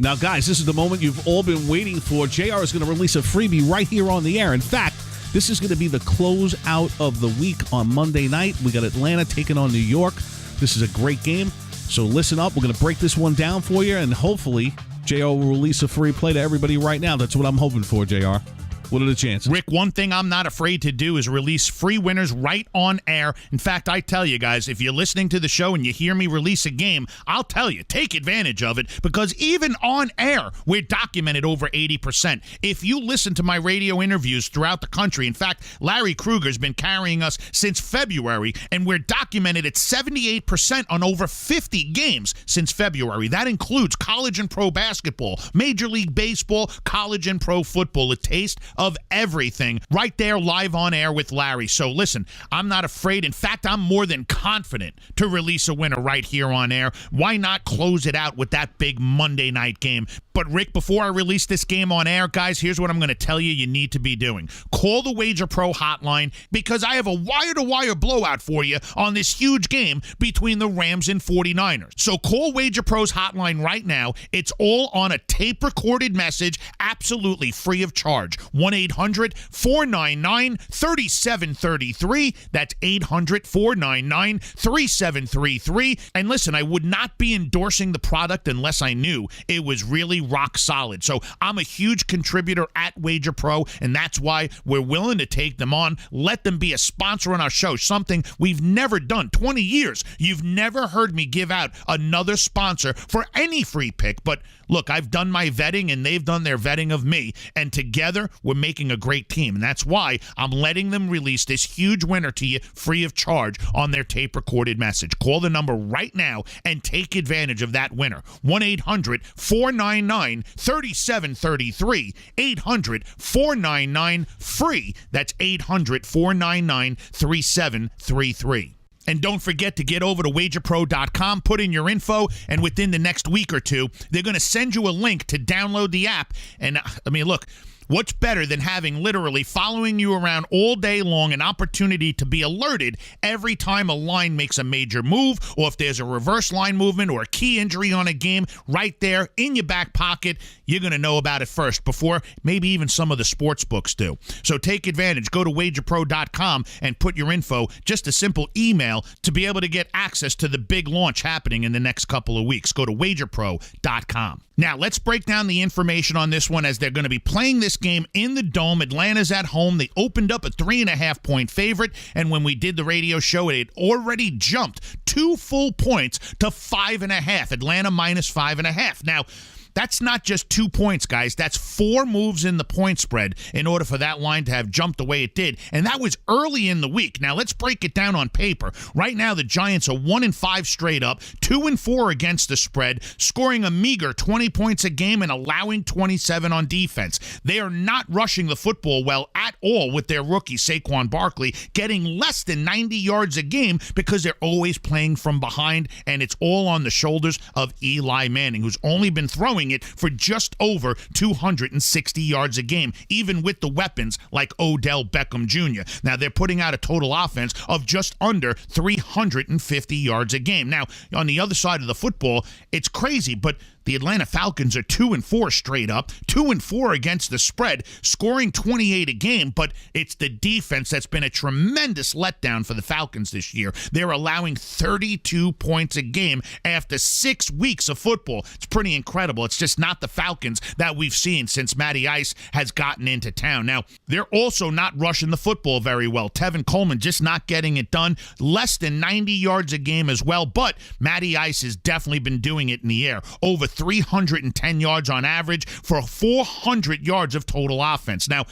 Now, guys, this is the moment you've all been waiting for. JR is going to release a freebie right here on the air. In fact, this is going to be the closeout of the week on Monday night. We got Atlanta taking on New York. This is a great game, so listen up. We're going to break this one down for you, and hopefully JR will release a free play to everybody right now. That's what I'm hoping for, JR. What are the chances? Rick, one thing I'm not afraid to do is release free winners right on air. In fact, I tell you guys, if you're listening to the show and you hear me release a game, I'll tell you, take advantage of it, because even on air, we're documented over 80%. If you listen to my radio interviews throughout the country, in fact, Larry Kruger's been carrying us since February, and we're documented at 78% on over 50 games since February. That includes college and pro basketball, Major League Baseball, college and pro football, a taste of everything right there live on air with Larry. So listen, I'm not afraid. In fact, I'm more than confident to release a winner right here on air. Why not close it out with that big Monday night game? But Rick, before I release this game on air, guys, here's what I'm going to tell you need to be doing. Call the Wager Pro hotline, because I have a wire-to-wire blowout for you on this huge game between the Rams and 49ers. So call Wager Pro's hotline right now. It's all on a tape-recorded message, absolutely free of charge. 1-800-499-3733. That's 800-499-3733. And listen, I would not be endorsing the product unless I knew it was really rock solid. So I'm a huge contributor at Wager Pro, and that's why we're willing to take them on. Let them be a sponsor on our show, something we've never done. 20 years, you've never heard me give out another sponsor for any free pick. But look, I've done my vetting, and they've done their vetting of me, and together we're making a great team. And that's why I'm letting them release this huge winner to you free of charge on their tape-recorded message. Call the number right now and take advantage of that winner. 1-800-499-3733. 800-499-FREE. That's 800-499-3733. And don't forget to get over to wagerpro.com, put in your info, and within the next week or two, they're going to send you a link to download the app. And I mean, look, what's better than having literally following you around all day long an opportunity to be alerted every time a line makes a major move, or if there's a reverse line movement or a key injury on a game, right there in your back pocket? You're going to know about it first before maybe even some of the sports books do. So take advantage. Go to wagerpro.com and put your info, just a simple email, to be able to get access to the big launch happening in the next couple of weeks. Go to wagerpro.com. Now, let's break down the information on this one, as they're going to be playing this game in the Dome. Atlanta's at home. They opened up a 3.5-point favorite, and when we did the radio show, it had already jumped 2 full points to 5.5. Atlanta minus 5.5. Now, that's not just 2 points, guys. That's 4 moves in the point spread in order for that line to have jumped the way it did. And that was early in the week. Now, let's break it down on paper. Right now, the Giants are 1-5 straight up, 2-4 against the spread, scoring a meager 20 points a game and allowing 27 on defense. They are not rushing the football well at all with their rookie, Saquon Barkley, getting less than 90 yards a game because they're always playing from behind, and it's all on the shoulders of Eli Manning, who's only been throwing it for just over 260 yards a game, even with the weapons like Odell Beckham Jr. Now, they're putting out a total offense of just under 350 yards a game. Now, on the other side of the football, it's crazy, but the Atlanta Falcons are 2-4 straight up, 2-4 against the spread, scoring 28 a game, but it's the defense that's been a tremendous letdown for the Falcons this year. They're allowing 32 points a game after 6 weeks of football. It's pretty incredible. It's just not the Falcons that we've seen since Matty Ice has gotten into town. Now, they're also not rushing the football very well. Tevin Coleman just not getting it done, less than 90 yards a game as well, but Matty Ice has definitely been doing it in the air. Over 310 yards on average for 400 yards of total offense. Now,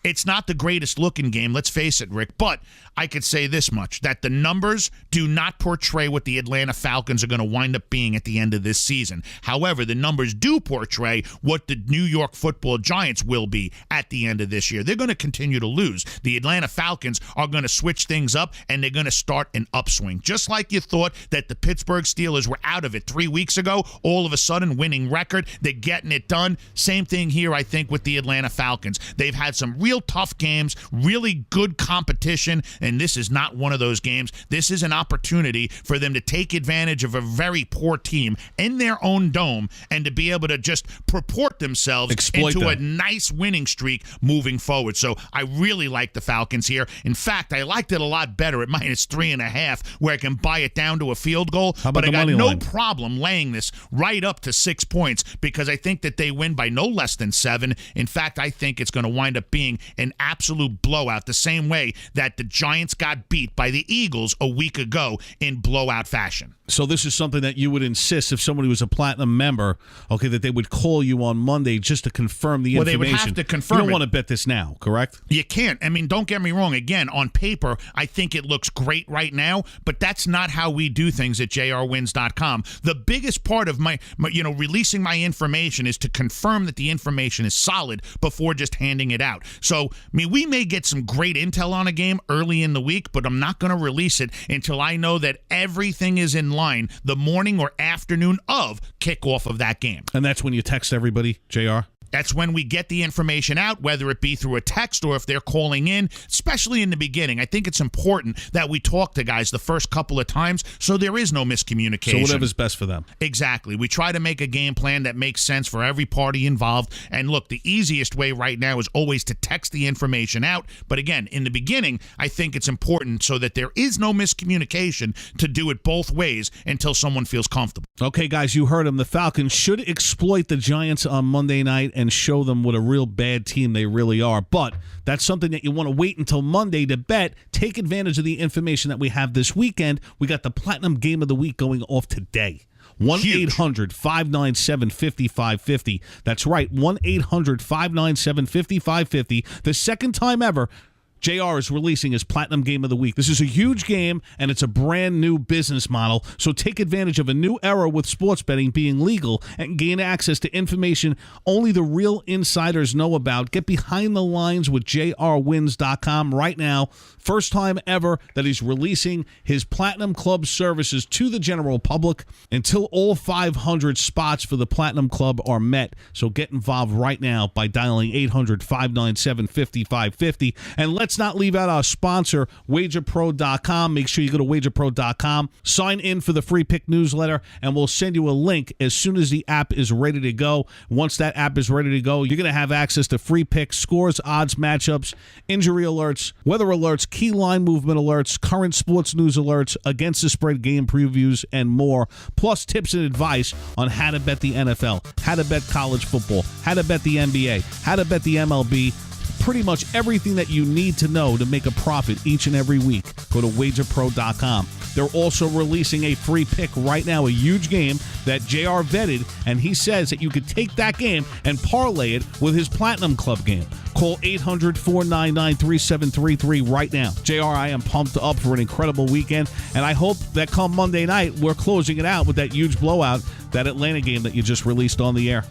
it's not the greatest looking game, let's face it, Rick, but I could say this much, that the numbers do not portray what the Atlanta Falcons are going to wind up being at the end of this season. However, the numbers do portray what the New York Football Giants will be at the end of this year. They're going to continue to lose. The Atlanta Falcons are going to switch things up, and they're going to start an upswing. Just like you thought that the Pittsburgh Steelers were out of it 3 weeks ago, all of a sudden winning record, they're getting it done. Same thing here, I think, with the Atlanta Falcons. They've had some real real tough games, really good competition, and this is not one of those games. This is an opportunity for them to take advantage of a very poor team in their own dome and to be able to just purport themselves into a nice winning streak moving forward. So I really like the Falcons here. In fact, I liked it a lot better at -3.5, where I can buy it down to a field goal. But I got no problem laying this right up to 6 points because I think that they win by no less than 7. In fact, I think it's going to wind up being an absolute blowout, the same way that the Giants got beat by the Eagles a week ago in blowout fashion. So this is something that you would insist if somebody was a Platinum member, okay, that they would call you on Monday just to confirm the information. Well, they would have to confirm You don't want to bet this now, correct? You can't. I mean, don't get me wrong. Again, on paper, I think it looks great right now, but that's not how we do things at jrwins.com. The biggest part of my releasing my information is to confirm that the information is solid before just handing it out. So, I mean, we may get some great intel on a game early in the week, but I'm not going to release it until I know that everything is in line the morning or afternoon of kickoff of that game. And that's when you text everybody, JR? That's when we get the information out, whether it be through a text or if they're calling in, especially in the beginning. I think it's important that we talk to guys the first couple of times so there is no miscommunication. So whatever's best for them. Exactly. We try to make a game plan that makes sense for every party involved. And look, the easiest way right now is always to text the information out. But again, in the beginning, I think it's important so that there is no miscommunication to do it both ways until someone feels comfortable. Okay, guys, you heard him. The Falcons should exploit the Giants on Monday night and show them what a real bad team they really are. But that's something that you want to wait until Monday to bet. Take advantage of the information that we have this weekend. We got the Platinum Game of the Week going off today. 1-800-597-5550. That's right, 1-800-597-5550. The second time ever JR is releasing his Platinum Game of the Week. This is a huge game, and it's a brand new business model. So take advantage of a new era with sports betting being legal and gain access to information only the real insiders know about. Get behind the lines with jrwins.com right now. First time ever that he's releasing his Platinum Club services to the general public until all 500 spots for the Platinum Club are met. So get involved right now by dialing 800-597-5550. And let's not leave out our sponsor, WagerPro.com. Make sure you go to WagerPro.com, sign in for the free pick newsletter, and we'll send you a link as soon as the app is ready to go. Once that app is ready to go, you're going to have access to free picks, scores, odds, matchups, injury alerts, weather alerts, key line movement alerts, current sports news alerts, against the spread game previews, and more, plus tips and advice on how to bet the NFL, how to bet college football, how to bet the NBA, how to bet the MLB, pretty much everything that you need to know to make a profit each and every week. Go to WagerPro.com. They're also releasing a free pick right now, a huge game that JR vetted, and he says that you could take that game and parlay it with his Platinum Club game. Call 800-499-3733 right now. JR, I am pumped up for an incredible weekend, and I hope that come Monday night, we're closing it out with that huge blowout, that Atlanta game that you just released on the air.